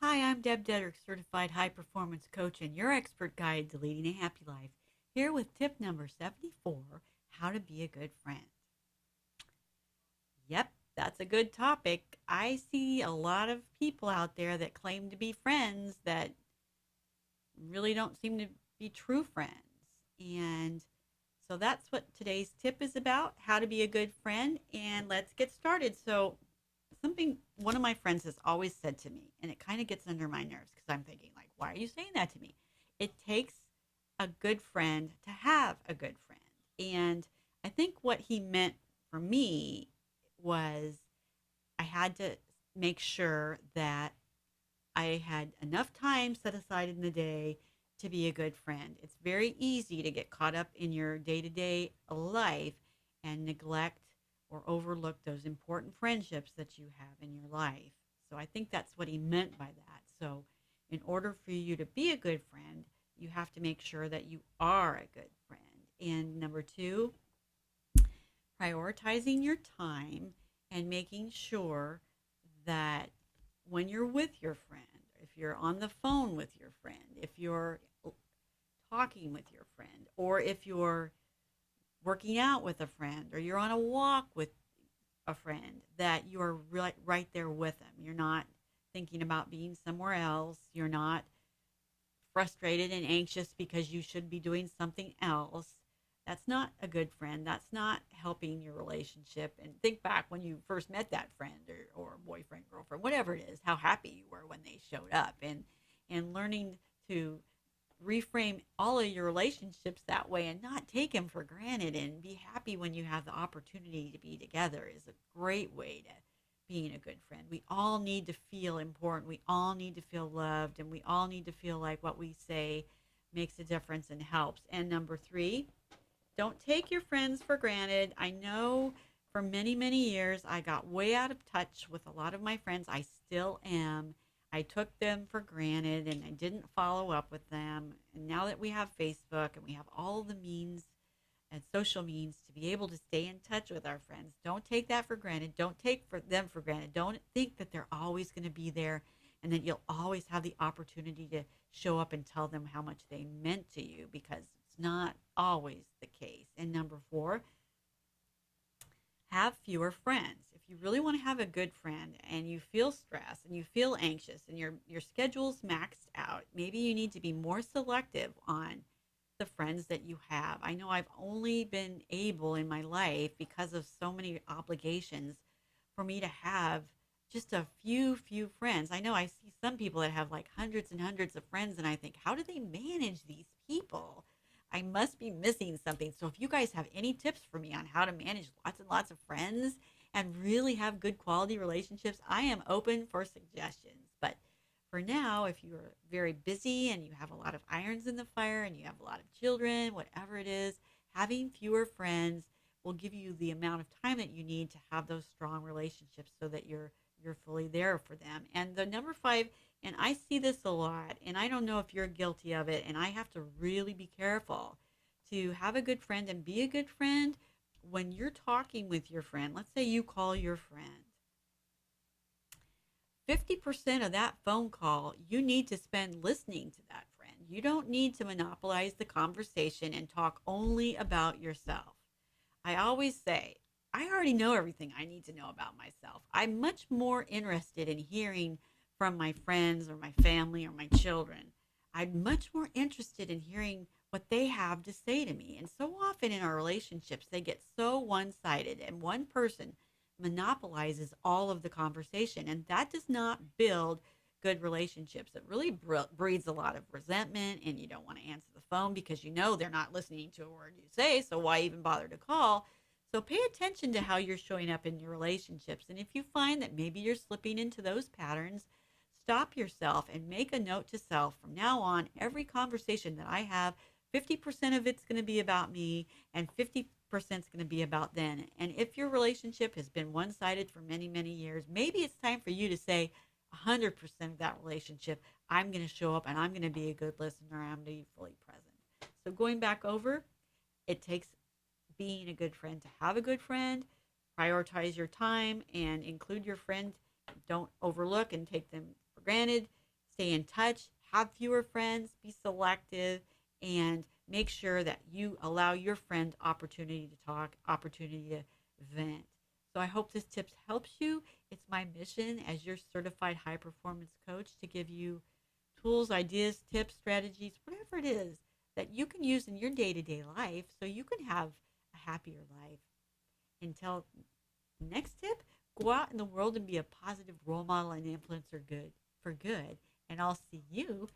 Hi, I'm DebDedrick, certified high performance coach and your expert guide to leading a happy life. Here with tip number 74, how to be a good friend. Yep, that's a good topic. I see a lot of people out there that claim to be friends that really don't seem to be true friends. And so that's what today's tip is about, how to be a good friend. And let's get started. So, something one of my friends has always said to me, and it kind of gets under my nerves because I'm thinking, like, why are you saying that to me? It takes a good friend to have a good friend. And I think what he meant for me was I had to make sure that I had enough time set aside in the day to be a good friend. It's very easy to get caught up in your day to day life and neglect or overlook those important friendships that you have in your life. So I think that's what he meant by that. So, in order for you to be a good friend, you have to make sure that you are a good friend. And number two, prioritizing your time and making sure that when you're with your friend, if you're on the phone with your friend, if you're talking with your friend, or if you're working out with a friend, or you're on a walk with a friend, that you're right there with them. You're not thinking about being somewhere else. You're not frustrated and anxious because you should be doing something else. That's not a good friend. That's not helping your relationship. And think back when you first met that friend or boyfriend, girlfriend, whatever it is, how happy you were when they showed up, and learning to reframe all of your relationships that way and not take them for granted and be happy when you have the opportunity to be together is a great way to being a good friend. We all need to feel important. We all need to feel loved, and we all need to feel like what we say makes a difference and helps. And number three, don't take your friends for granted. I know for many, many years I got way out of touch with a lot of my friends. I still am. I took them for granted and I didn't follow up with them. And now that we have Facebook and we have all the means and social means to be able to stay in touch with our friends, don't take that for granted. Don't take them for granted. Don't think that they're always going to be there and that you'll always have the opportunity to show up and tell them how much they meant to you, because it's not always the case. And number four, have fewer friends. If you really want to have a good friend and you feel stressed and you feel anxious and your schedule's maxed out, maybe you need to be more selective on the friends that you have. I know I've only been able in my life, because of so many obligations, for me to have just a few friends. I know I see some people that have like hundreds and hundreds of friends, and I think, how do they manage these people? I must be missing something. So if you guys have any tips for me on how to manage lots and lots of friends and really have good quality relationships, I am open for suggestions. But for now, if you're very busy and you have a lot of irons in the fire and you have a lot of children, whatever it is, having fewer friends will give you the amount of time that you need to have those strong relationships so that you're fully there for them. And the number five, and I see this a lot, and I don't know if you're guilty of it, and I have to really be careful to have a good friend and be a good friend. When you're talking with your friend, let's say you call your friend, 50% of that phone call you need to spend listening to that friend. You don't need to monopolize the conversation and talk only about yourself. I always say, I already know everything I need to know about myself. I'm much more interested in hearing from my friends or my family or my children. I'm much more interested in hearing what they have to say to me. And so often in our relationships, they get so one sided, and one person monopolizes all of the conversation. And that does not build good relationships. It really breeds a lot of resentment, and you don't want to answer the phone because you know they're not listening to a word you say. So why even bother to call? So pay attention to how you're showing up in your relationships. And if you find that maybe you're slipping into those patterns, stop yourself and make a note to self: from now on, every conversation that I have, 50% of it's going to be about me and 50% is going to be about them. And if your relationship has been one sided for many, many years, maybe it's time for you to say, 100% of that relationship, I'm going to show up and I'm going to be a good listener. I'm going to be fully present. So, going back over, it takes being a good friend to have a good friend. Prioritize your time and include your friend. Don't overlook and take them for granted. stay in touch, have fewer friends, be selective, and make sure that you allow your friend opportunity to talk, opportunity to vent. So I hope this tip helps you. It's my mission as your certified high performance coach to give you tools, ideas, tips, strategies, whatever it is that you can use in your day to day life so you can have a happier life. Until next tip, go out in the world and be a positive role model and influencer good for good. And I'll see you